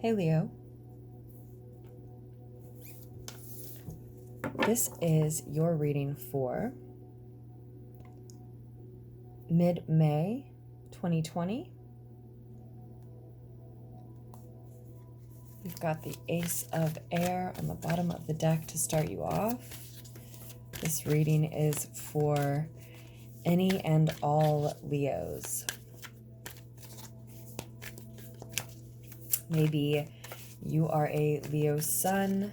Hey Leo. This is your reading for mid-May 2020. We've got the Ace of Air on the bottom of the deck to start you off. This reading is for any and all Leos. Maybe you are a Leo sun,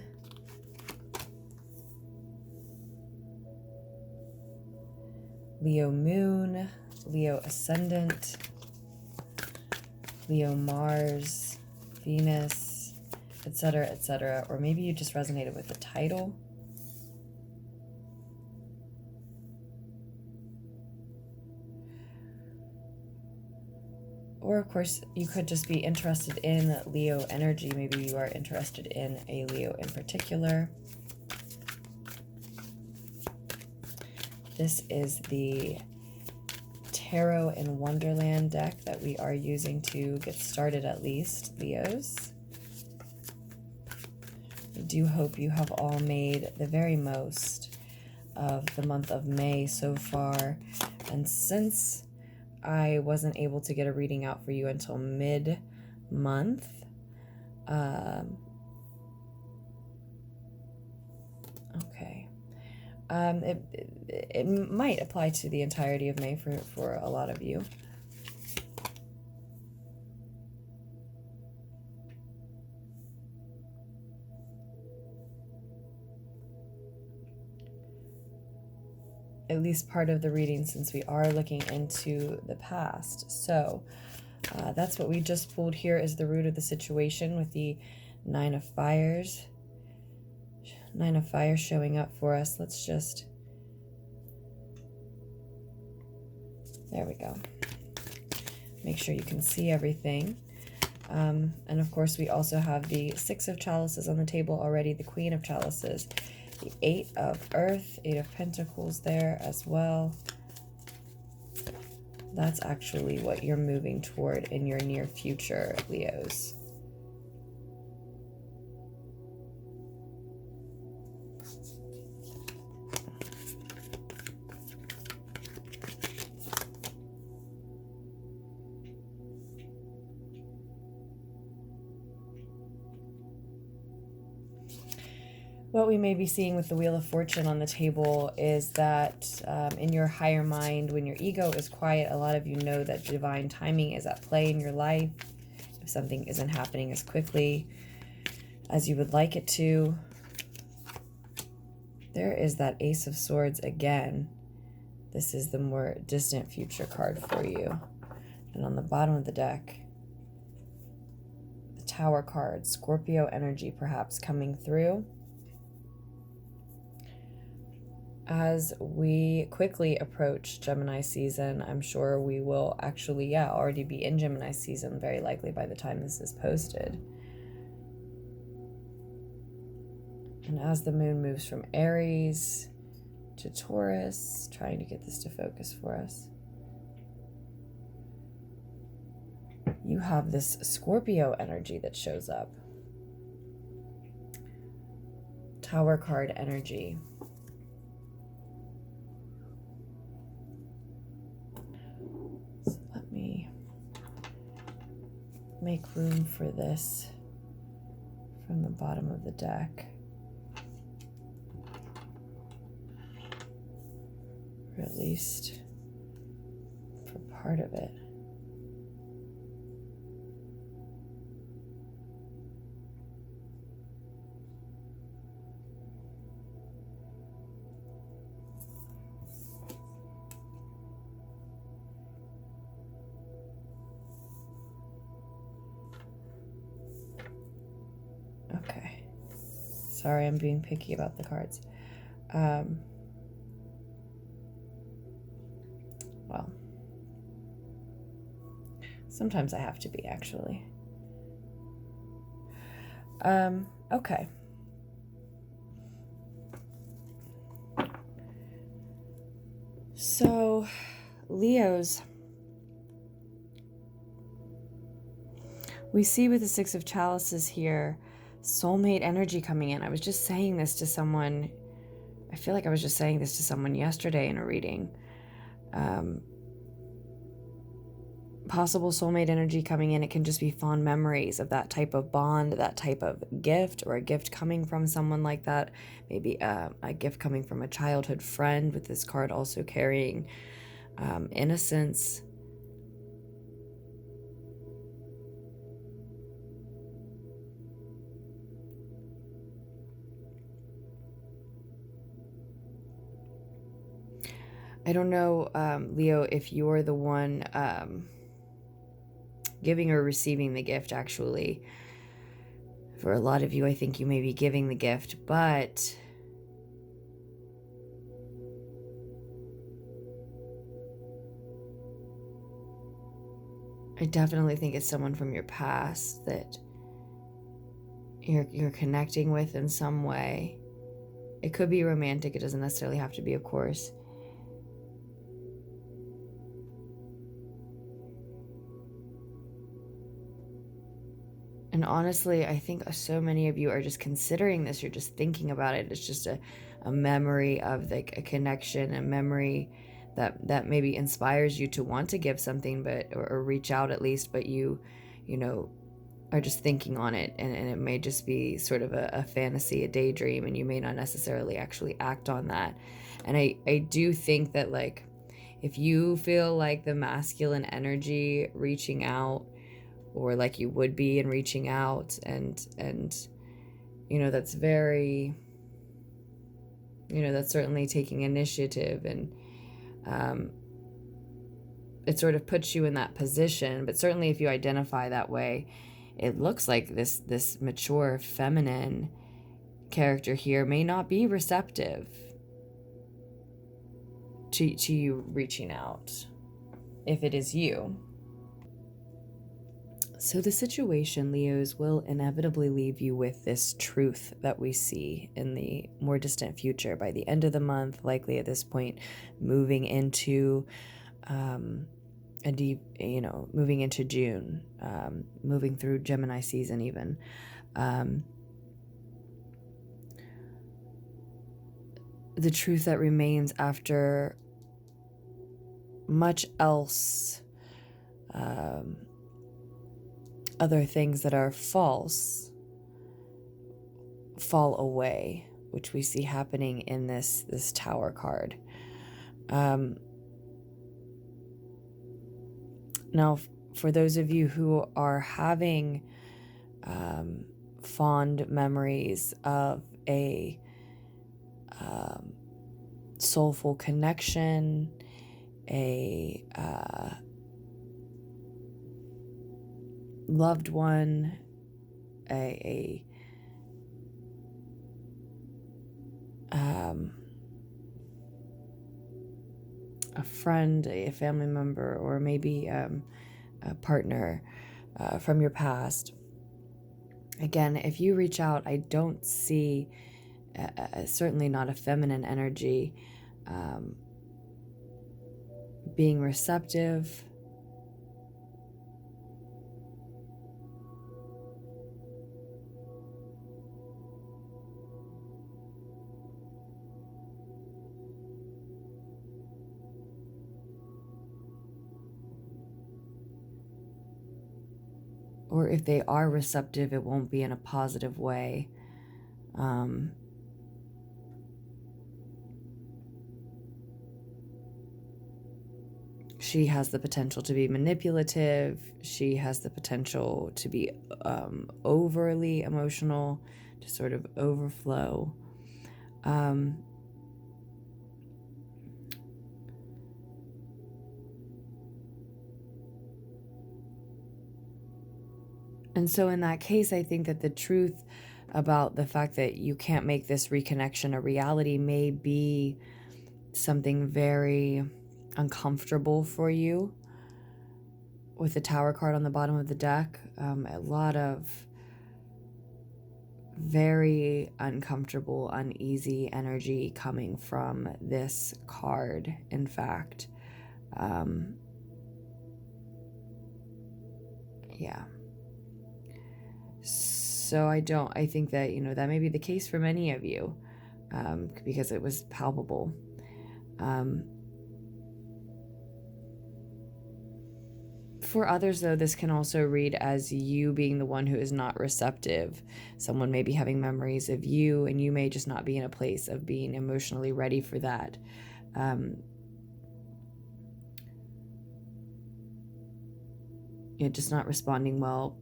Leo moon, Leo ascendant, Leo Mars, Venus, etc., etc. Or maybe you just resonated with the title. Or, of course, you could just be interested in Leo energy. Maybe you are interested in a Leo in particular. This is the Tarot in Wonderland deck that we are using to get started, at least, Leos. I do hope you have all made the very most of the month of May so far. And since I wasn't able to get a reading out for you until mid-month, okay. It might apply to the entirety of May for a lot of you. At least part of the reading, since we are looking into the past. So that's what we just pulled here, is the root of the situation with the Nine of Fires. Nine of Fire showing up for us. Let's just... There we go. Make sure you can see everything. And of course, we also have the Six of Chalices on the table already, the Queen of Chalices, the Eight of Earth, Eight of Pentacles there as well. That's actually what you're moving toward in your near future, Leos. What we may be seeing with the Wheel of Fortune on the table is that in your higher mind, when your ego is quiet, a lot of you know that divine timing is at play in your life. If something isn't happening as quickly as you would like it to, there is that Ace of Swords again. This is the more distant future card for you. And on the bottom of the deck, the Tower card, Scorpio energy perhaps coming through. As we quickly approach Gemini season, I'm sure we will actually, already be in Gemini season, very likely by the time this is posted. And as the moon moves from Aries to Taurus, trying to get this to focus for us, you have this Scorpio energy that shows up. Tower card energy. Make room for this from the bottom of the deck. Or at least for part of it. Okay. Sorry, I'm being picky about the cards. Well, sometimes I have to be, actually. Okay. So, Leos, We see with the Six of Chalices here, soulmate energy coming in. I was just saying this to someone, I feel like I was just saying this to someone yesterday in a reading. Possible soulmate energy coming in. It can just be fond memories of that type of bond, that type of gift, or a gift coming from someone like that. Maybe a gift coming from a childhood friend, with this card also carrying innocence. I don't know, Leo, if you're the one giving or receiving the gift, actually. For a lot of you, I think you may be giving the gift, but I definitely think it's someone from your past that you're connecting with in some way. It could be romantic. It doesn't necessarily have to be, of course. And honestly, I think so many of you are just considering this. You're just thinking about it. It's just a memory of like a connection, a memory that maybe inspires you to want to give something, but or reach out at least, but you know, are just thinking on it, and it may just be sort of a fantasy, a daydream, and you may not necessarily actually act on that. And I do think that, like, if you feel like the masculine energy reaching out, or like you would be in reaching out, and you know, that's very, you know, that's certainly taking initiative, and it sort of puts you in that position. But certainly if you identify that way, it looks like this mature feminine character here may not be receptive to you reaching out, if it is you. So the situation, Leos, will inevitably leave you with this truth that we see in the more distant future. By the end of the month, likely at this point, moving into a deep, you know, moving into June, moving through Gemini season even. The truth that remains after much else, other things that are false, fall away, which we see happening in this Tower card. Now, for those of you who are having fond memories of a soulful connection, a loved one, a friend, a family member, or maybe a partner from your past. Again, if you reach out, I don't see, certainly not a feminine energy, being receptive. Or if they are receptive, it won't be in a positive way. She has the potential to be manipulative. She has the potential to be overly emotional, to sort of overflow. And so in that case, I think that the truth about the fact that you can't make this reconnection a reality may be something very uncomfortable for you. With the Tower card on the bottom of the deck, a lot of very uncomfortable, uneasy energy coming from this card, in fact. Yeah. So I think that, you know, that may be the case for many of you, because it was palpable. For others, though, this can also read as you being the one who is not receptive. Someone may be having memories of you, and you may just not be in a place of being emotionally ready for that. You're just not responding well,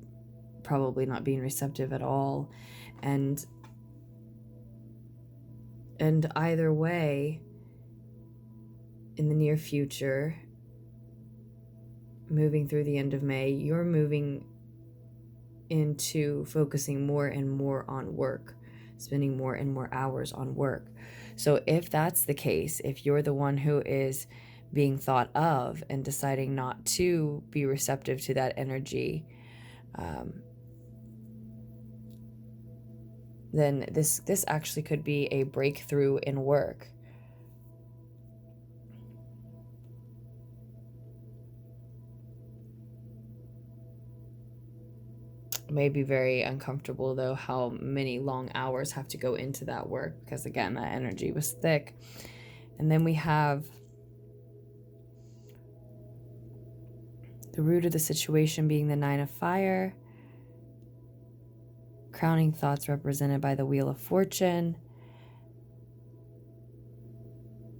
probably not being receptive at all. And either way, in the near future, moving through the end of May, you're moving into focusing more and more on work, spending more and more hours on work. So if that's the case, if you're the one who is being thought of and deciding not to be receptive to that energy, then this actually could be a breakthrough in work. It may be very uncomfortable, though, how many long hours have to go into that work, because again, that energy was thick. And then we have the root of the situation being the 9 of Fire, crowning thoughts represented by the Wheel of Fortune,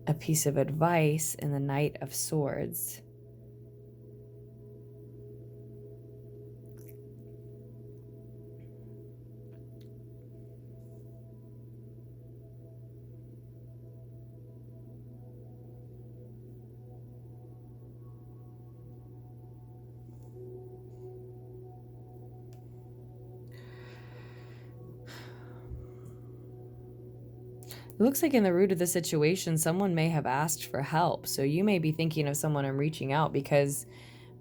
a piece of advice in the Knight of Swords. It looks like in the root of the situation, someone may have asked for help. So you may be thinking of someone and reaching out because,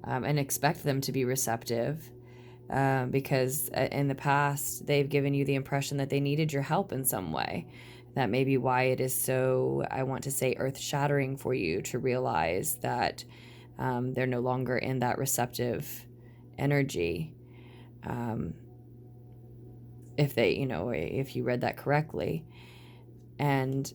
and expect them to be receptive, because in the past, they've given you the impression that they needed your help in some way. That may be why it is so, I want to say, earth-shattering for you to realize that they're no longer in that receptive energy. If they, you know, if you read that correctly. And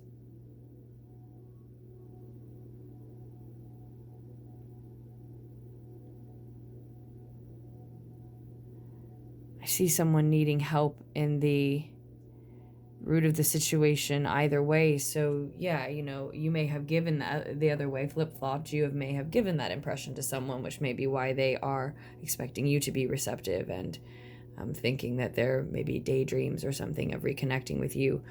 I see someone needing help in the root of the situation either way. So yeah, you know, you may have given that the other way, flip-flopped. You may have given that impression to someone, which may be why they are expecting you to be receptive and thinking that there may be daydreams or something of reconnecting with you.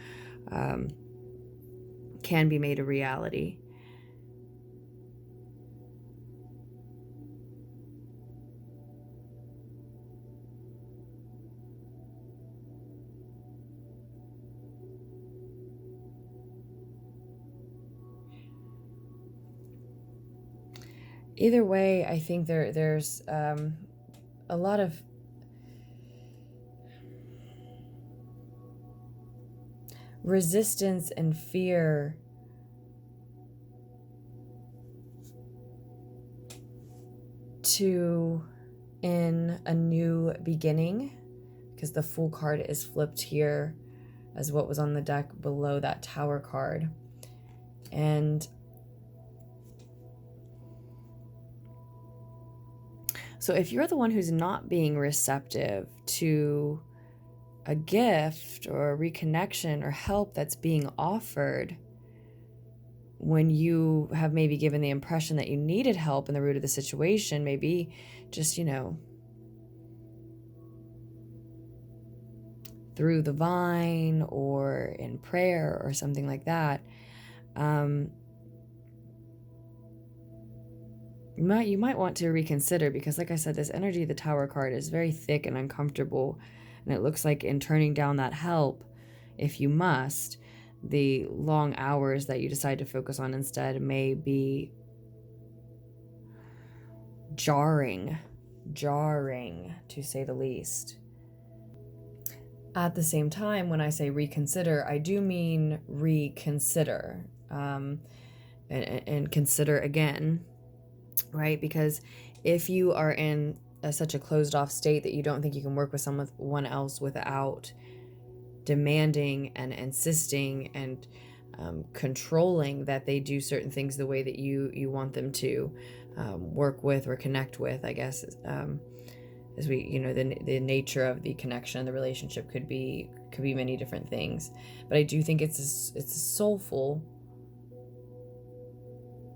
Can be made a reality. Either way, I think there's a lot of resistance and fear in a new beginning, because the Fool card is flipped here as what was on the deck below that Tower card. And so if you're the one who's not being receptive to a gift or a reconnection or help that's being offered, when you have maybe given the impression that you needed help in the root of the situation, maybe just, you know, through the vine or in prayer or something like that, you might want to reconsider, because like I said, this energy of the Tower card is very thick and uncomfortable, and it looks like in turning down that help, if you must, the long hours that you decide to focus on instead may be jarring to say the least. At the same time, when I say reconsider, I do mean reconsider, and consider again, right? Because if you are in such a closed off state that you don't think you can work with someone else without demanding and insisting and controlling that they do certain things the way that you want them to work with or connect with, I guess, as we, you know, the nature of the connection, the relationship could be many different things. But I do think it's soulful.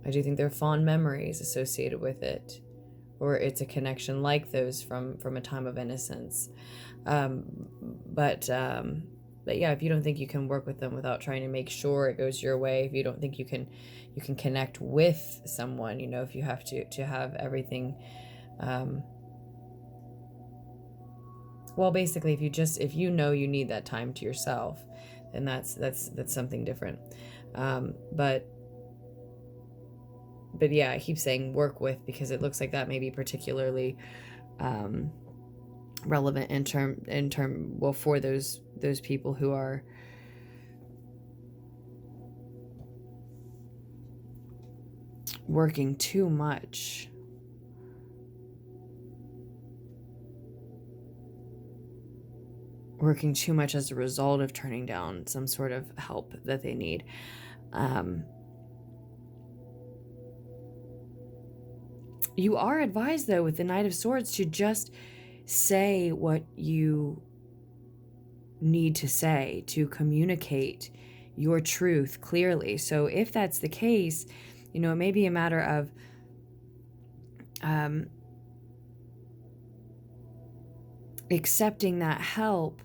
I do think there are fond memories associated with it, or it's a connection like those from a time of innocence. But yeah, if you don't think you can work with them without trying to make sure it goes your way, if you don't think you can connect with someone, you know, if you have to have everything, well, basically, if you know you need that time to yourself, then that's something different. But yeah, I keep saying work with, because it looks like that may be particularly relevant in term well, for those people who are working too much. Working too much as a result of turning down some sort of help that they need. You are advised, though, with the Knight of Swords, to just say what you need to say, to communicate your truth clearly. So if that's the case, you know, it may be a matter of accepting that help,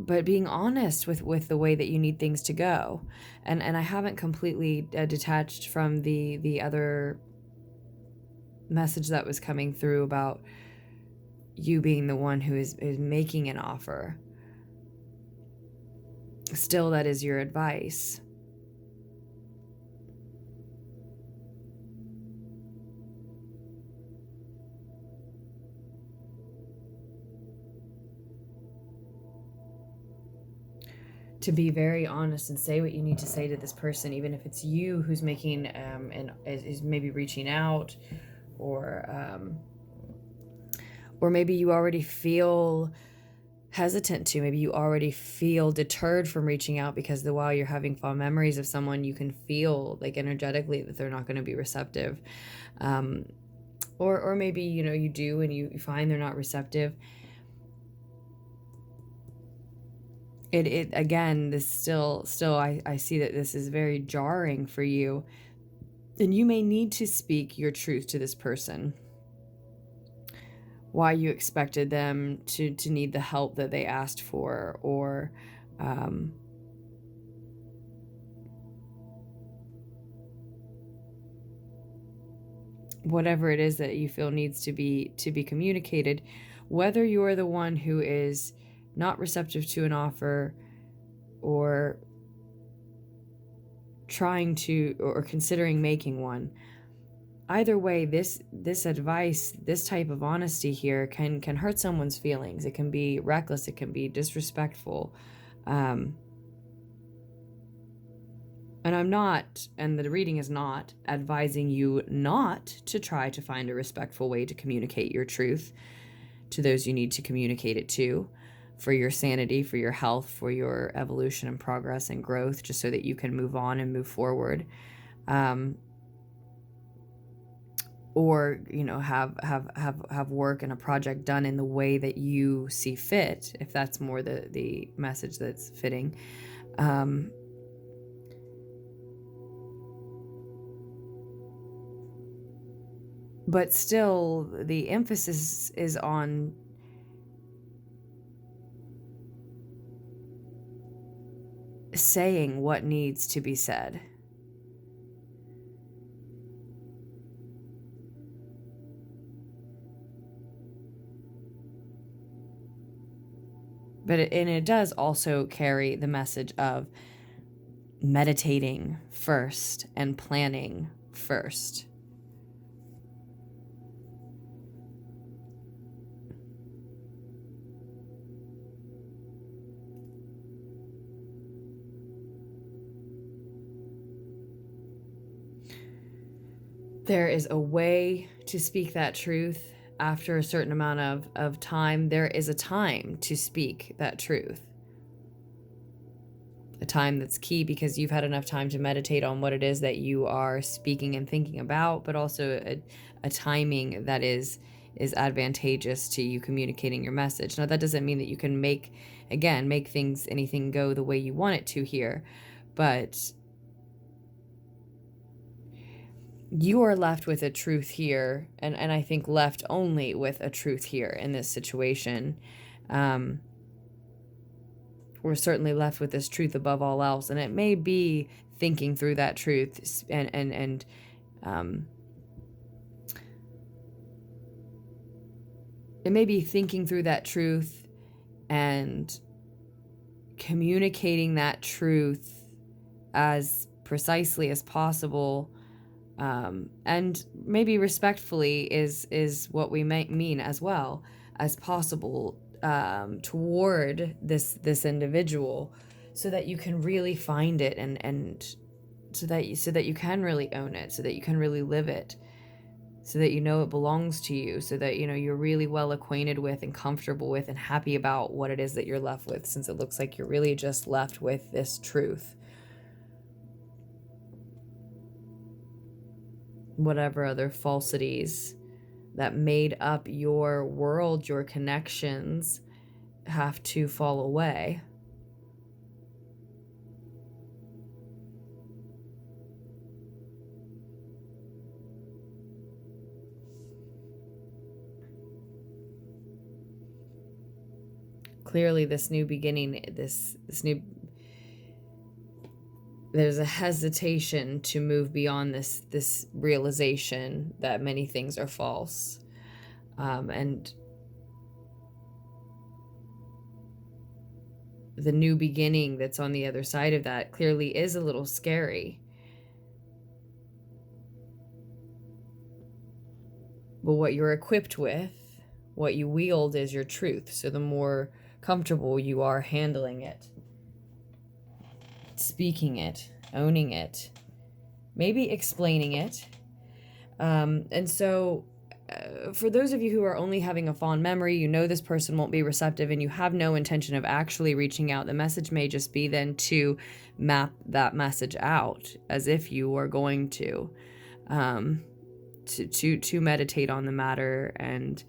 but being honest with the way that you need things to go. And I haven't completely detached from the other message that was coming through about you being the one who is making an offer. Still, that is your advice. To be very honest and say what you need to say to this person, even if it's you who's making and is maybe reaching out, or maybe you already feel hesitant to, maybe you already feel deterred from reaching out because while you're having fond memories of someone, you can feel like energetically that they're not going to be receptive, or maybe, you know, you do and you find they're not receptive. It again, this still I see that this is very jarring for you, and you may need to speak your truth to this person. Why you expected them to need the help that they asked for, or whatever it is that you feel needs to be communicated, whether you're the one who is not receptive to an offer, or trying to, or considering making one. Either way, this advice, this type of honesty here can hurt someone's feelings. It can be reckless. It can be disrespectful. And I'm not, and the reading is not advising you not to try to find a respectful way to communicate your truth to those you need to communicate it to, for your sanity, for your health, for your evolution and progress and growth, just so that you can move on and move forward. Or, you know, have work and a project done in the way that you see fit, if that's more the message that's fitting. But still, the emphasis is on saying what needs to be said. But it does also carry the message of meditating first and planning first. There is a way to speak that truth. after a certain amount of time, there is a time to speak that truth. A time that's key because you've had enough time to meditate on what it is that you are speaking and thinking about, but also a timing that is advantageous to you communicating your message. Now, that doesn't mean that you can make anything go the way you want it to here, but you are left with a truth here, and I think left only with a truth here in this situation. We're certainly left with this truth above all else, and it may be thinking through that truth and it may be thinking through that truth and communicating that truth as precisely as possible, and maybe respectfully is what we might mean as well as possible, toward this individual, so that you can really find it, and so that you can really own it, so that you can really live it, so that you know it belongs to you, so that you're really well acquainted with and comfortable with and happy about what it is that you're left with, since it looks like you're really just left with this truth. Whatever other falsities that made up your world, your connections, have to fall away. Clearly, this new beginning, there's a hesitation to move beyond this realization that many things are false, and the new beginning that's on the other side of that clearly is a little scary. But what you're equipped with, what you wield, is your truth. So the more comfortable you are handling it, speaking it, owning it, maybe explaining it. And so for those of you who are only having a fond memory, this person won't be receptive and you have no intention of actually reaching out, the message may just be then to map that message out as if you are going to meditate on the matter and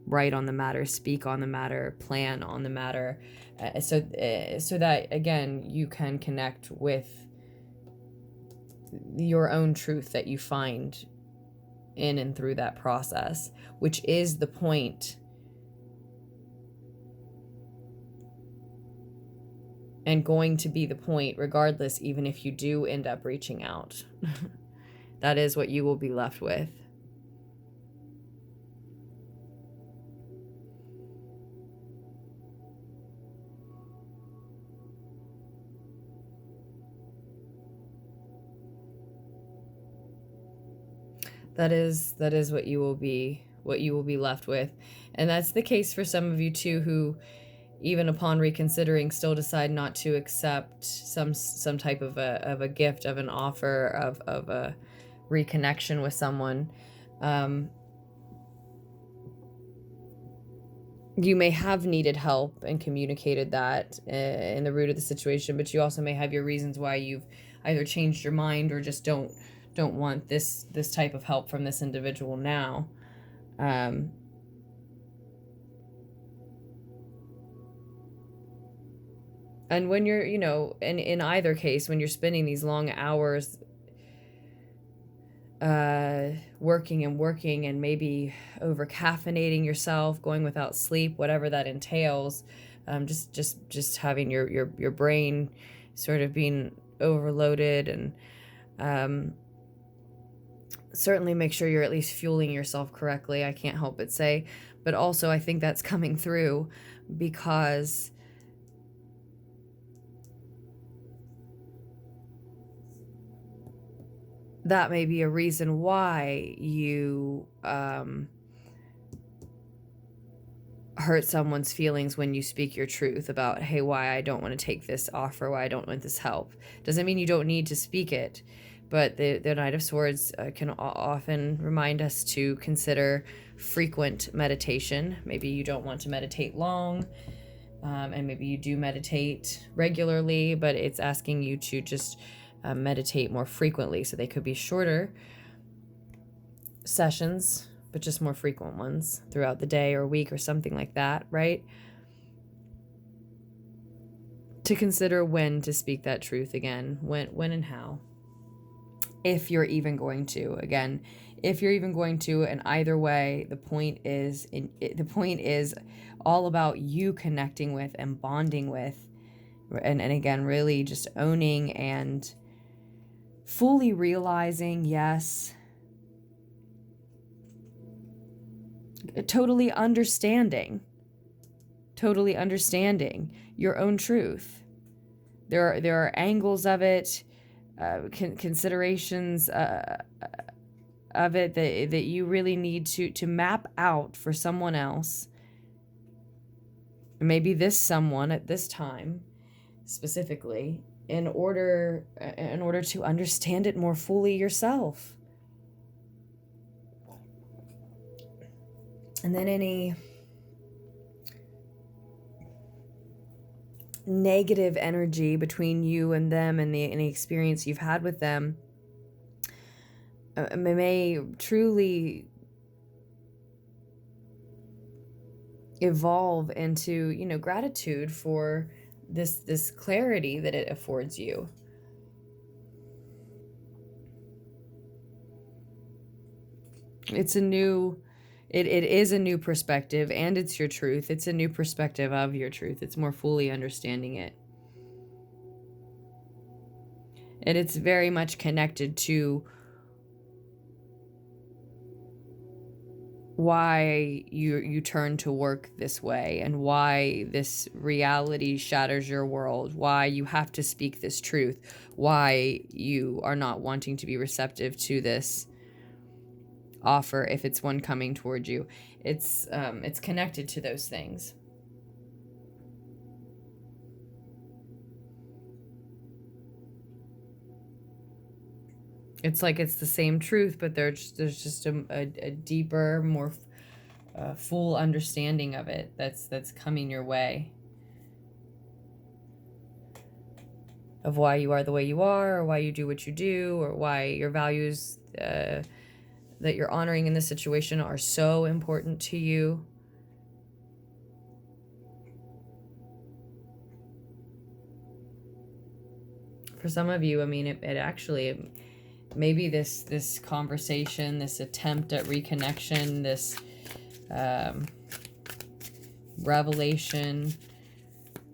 write on the matter, speak on the matter, plan on the matter, so that again you can connect with your own truth that you find in and through that process, which is the point and going to be the point regardless, even if you do end up reaching out. That is what you will be left with. That is what you will be left with. And that's the case for some of you too, who even upon reconsidering still decide not to accept some type of a gift, of an offer, of a reconnection with someone. You may have needed help and communicated that in the root of the situation, but you also may have your reasons why you've either changed your mind or just don't want this type of help from this individual now. And when you're, in either case, when you're spending these long hours working and maybe over caffeinating yourself, going without sleep, whatever that entails, just having your brain sort of being overloaded, and certainly make sure you're at least fueling yourself correctly. I can't help but say, but also I think that's coming through because that may be a reason why you hurt someone's feelings when you speak your truth about, hey, why I don't want to take this offer, why I don't want this help. Doesn't mean you don't need to speak it, But the Knight of Swords can often remind us to consider frequent meditation. Maybe you don't want to meditate long, and maybe you do meditate regularly, but it's asking you to just meditate more frequently. So they could be shorter sessions, but just more frequent ones throughout the day or week or something like that, right? To consider when to speak that truth again, when and how. If you're even going to, again, if you're even going to, and either way, the point is all about you connecting with and bonding with, and again, really just owning and fully realizing, yes, totally understanding your own truth. There are angles of it, considerations of it that you really need to map out for someone else. Maybe this someone at this time specifically, in order to understand it more fully yourself. And then any negative energy between you and them and any experience you've had with them may truly evolve into, gratitude for this clarity that it affords you. It is a new perspective, and it's your truth. It's a new perspective of your truth. It's more fully understanding it. And it's very much connected to why you turn to work this way, and why this reality shatters your world, why you have to speak this truth, why you are not wanting to be receptive to this offer if it's one coming toward you. It's connected to those things. It's like it's the same truth, but there's just a deeper, more full understanding of it that's coming your way, of why you are the way you are, or why you do what you do, or why your values that you're honoring in this situation are so important to you. For some of you, I mean, it actually, maybe this conversation, this attempt at reconnection, this revelation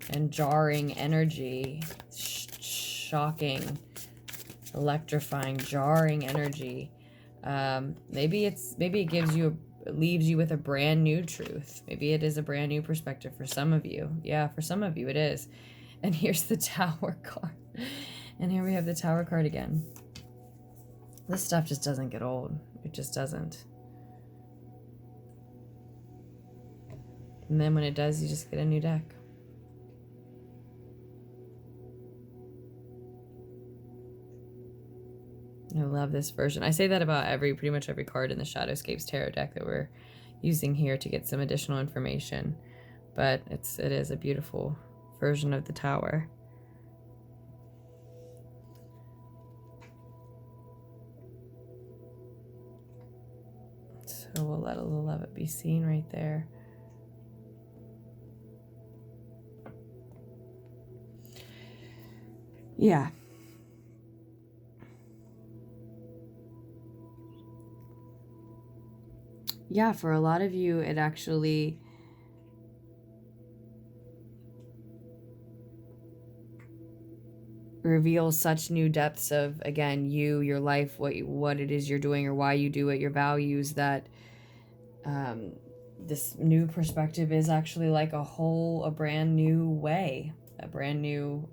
and jarring energy, shocking, electrifying, jarring energy, maybe it leaves you with a brand new truth. Maybe it is a brand new perspective for some of you. Yeah, for some of you it is. And here's the Tower card. And here we have the Tower card again. This stuff just doesn't get old. It just doesn't. And then when it does, you just get a new deck. I love this version. I say that about pretty much every card in the Shadowscapes tarot deck that we're using here to get some additional information. But it is a beautiful version of the Tower. So we'll let a little of it be seen right there. Yeah. Yeah, for a lot of you, it actually reveals such new depths of, again, your life, what it is you're doing or why you do it, your values, that this new perspective is actually like a brand new way, a brand new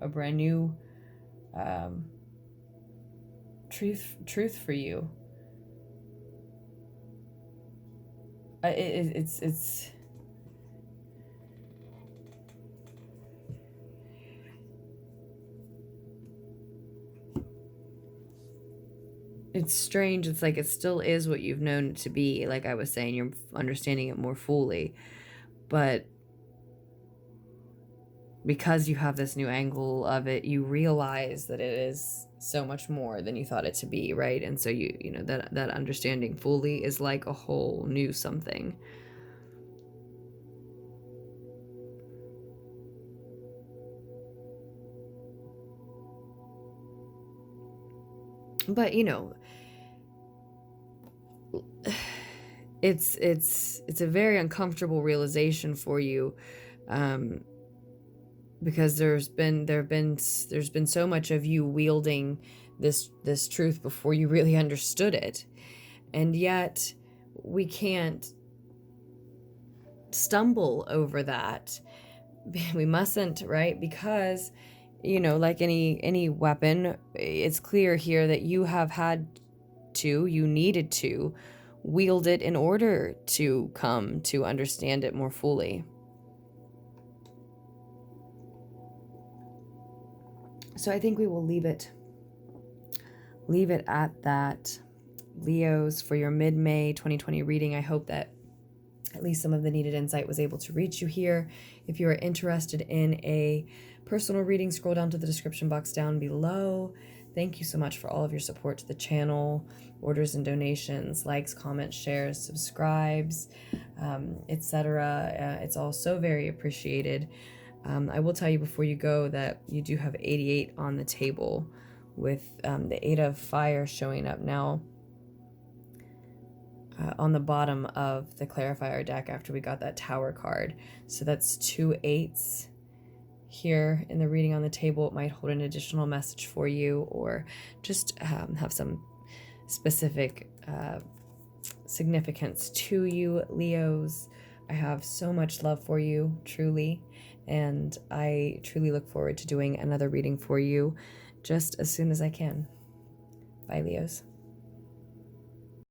truth for you. It's it's strange. It's like it still is what you've known it to be. Like I was saying, you're understanding it more fully. But because you have this new angle of it, you realize that it is so much more than you thought it to be, right? And so you know, that understanding fully is like a whole new something. But you know, it's a very uncomfortable realization for you, because there's been so much of you wielding this truth before you really understood it, and yet we can't stumble over that. We mustn't, right? Because you know, like any weapon, it's clear here that you have you needed to wield it in order to come to understand it more fully. So I think we will leave it at that, Leos, for your mid-May 2020 reading. I hope that at least some of the needed insight was able to reach you here. If you are interested in a personal reading, scroll down to the description box down below. Thank you so much for all of your support to the channel, orders and donations, likes, comments, shares, subscribes, etc. It's all so very appreciated. I will tell you before you go that you do have 88 on the table, with the 8 of Fire showing up now on the bottom of the clarifier deck after we got that Tower card. So that's 2 8s here in the reading on the table. It might hold an additional message for you, or just have some specific significance to you, Leos. I have so much love for you, truly, and I truly look forward to doing another reading for you just as soon as I can. Bye, Leos.